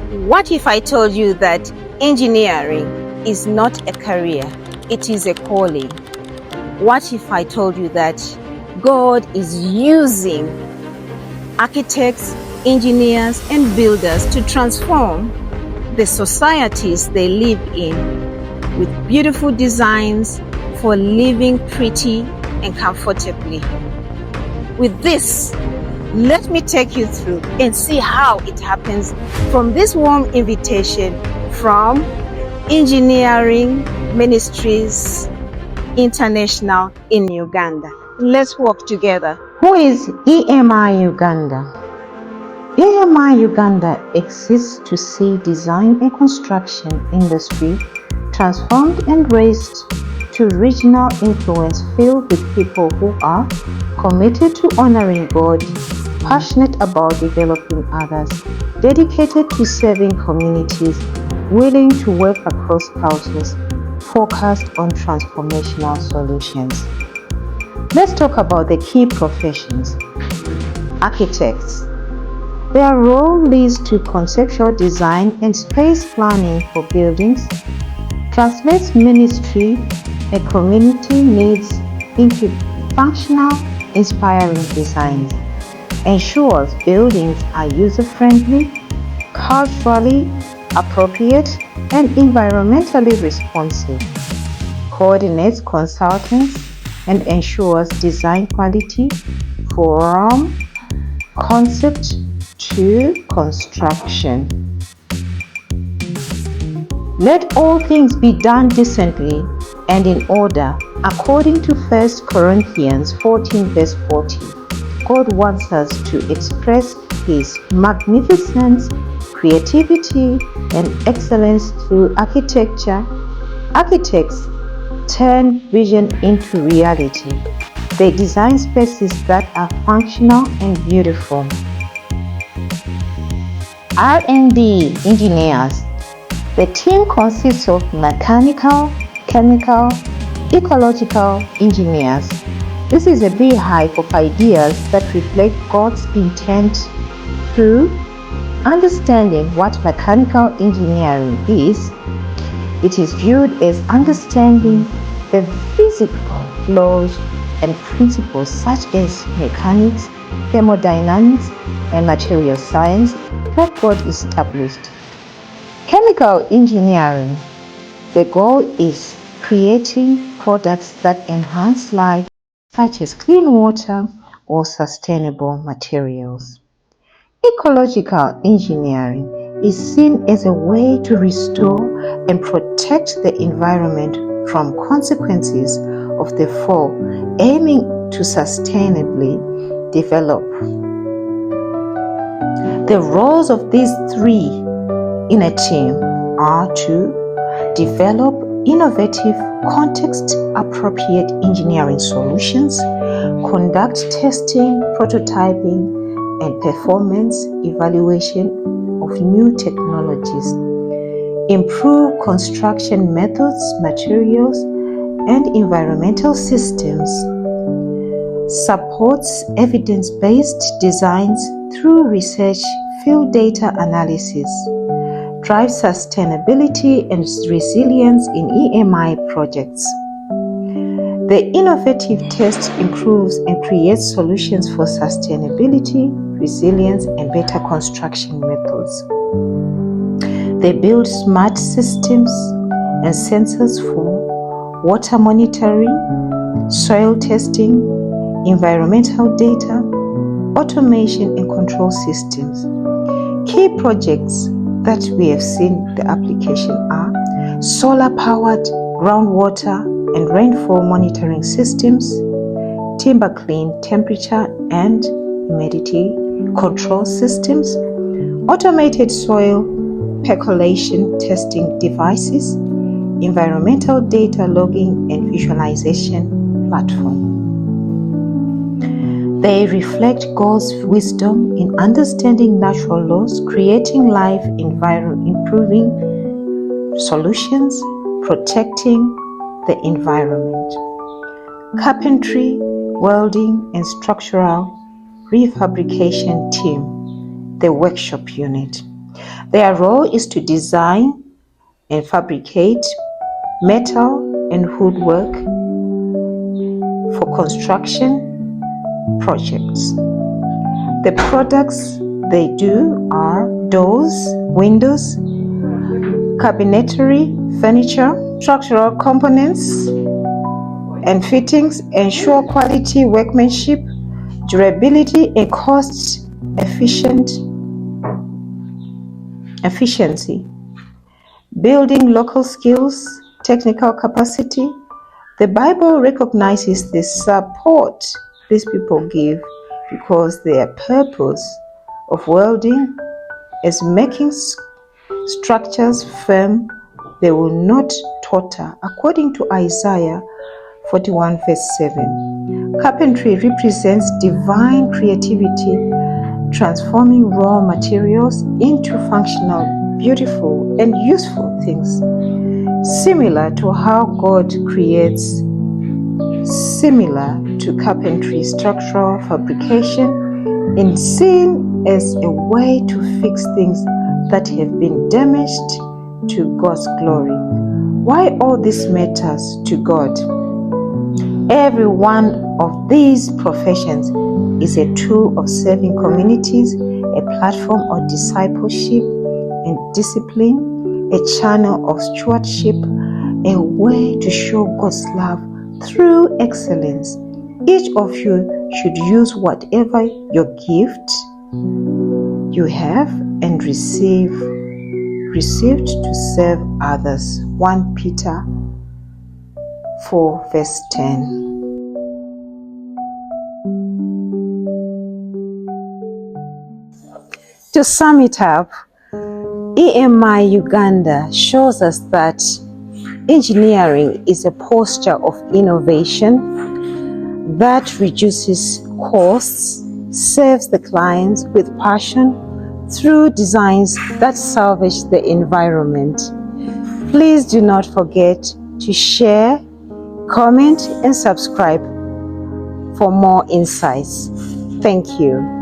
What if I told you that engineering is not a career, it is a calling? What if I told you that God is using architects, engineers, and builders to transform the societies they live in with beautiful designs for living pretty and comfortably? With this, let me take you through and see how it happens from this warm invitation from Engineering Ministries International in Uganda. Let's walk together. Who is EMI Uganda? EMI Uganda exists to see design and construction industry transformed and raised to regional influence filled with people who are committed to honoring God, passionate about developing others, dedicated to serving communities, willing to work across cultures, focused on transformational solutions. Let's talk about the key professions. Architects. Their role leads to conceptual design and space planning for buildings, translates ministry and community needs into functional, inspiring designs, ensures buildings are user-friendly, culturally appropriate, and environmentally responsive, coordinates consultants, and ensures design quality from concept to construction. Let all things be done decently and in order, according to 1 Corinthians 14 verse 40. God wants us to express His magnificence, creativity, and excellence through architecture. Architects turn vision into reality. They design spaces that are functional and beautiful. R&D engineers. The team consists of mechanical, chemical, ecological engineers. This is a beehive of ideas that reflect God's intent through understanding what mechanical engineering is. It is viewed as understanding the physical laws and principles such as mechanics, thermodynamics, and material science that God established. Chemical engineering. The goal is creating products that enhance life, such as clean water or sustainable materials. Ecological engineering is seen as a way to restore and protect the environment from consequences of the fall, aiming to sustainably develop. The roles of these three in a team are to develop innovative, context-appropriate engineering solutions, conduct testing, prototyping, and performance evaluation of new technologies, improve construction methods, materials, and environmental systems, supports evidence-based designs through research, field data analysis, drives sustainability and resilience in EMI projects. The innovative test improves and creates solutions for sustainability, resilience, and better construction methods. They build smart systems and sensors for water monitoring, soil testing, environmental data, automation, and control systems. Key projects that we have seen the application are solar-powered groundwater and rainfall monitoring systems, timber clean temperature and humidity control systems, automated soil percolation testing devices, environmental data logging and visualization platform. They reflect God's wisdom in understanding natural laws, creating life, improving solutions, protecting the environment. Carpentry, welding, and structural refabrication team, the workshop unit. Their role is to design and fabricate metal and woodwork for construction projects. The products they do are doors, windows, cabinetry, furniture, structural components, and fittings. Ensure quality workmanship, durability, and cost efficiency. Building local skills, technical capacity. The Bible recognizes the support these people give because their purpose of welding is making structures firm. They will not totter, according to Isaiah 41 verse 7. Carpentry represents divine creativity, transforming raw materials into functional, beautiful, and useful things. Similar to how God creates, similar to carpentry, structural fabrication is seen as a way to fix things that have been damaged to God's glory. Why all this matters to God? Every one of these professions is a tool of serving communities, a platform of discipleship and discipline, a channel of stewardship, a way to show God's love through excellence. Each of you should use whatever your gift you have and received to serve others. 1 Peter 4 verse 10. To sum it up, EMI Uganda shows us that engineering is a posture of innovation that reduces costs, serves the clients with passion through designs that salvage the environment. Please do not forget to share, comment, and subscribe for more insights. Thank you.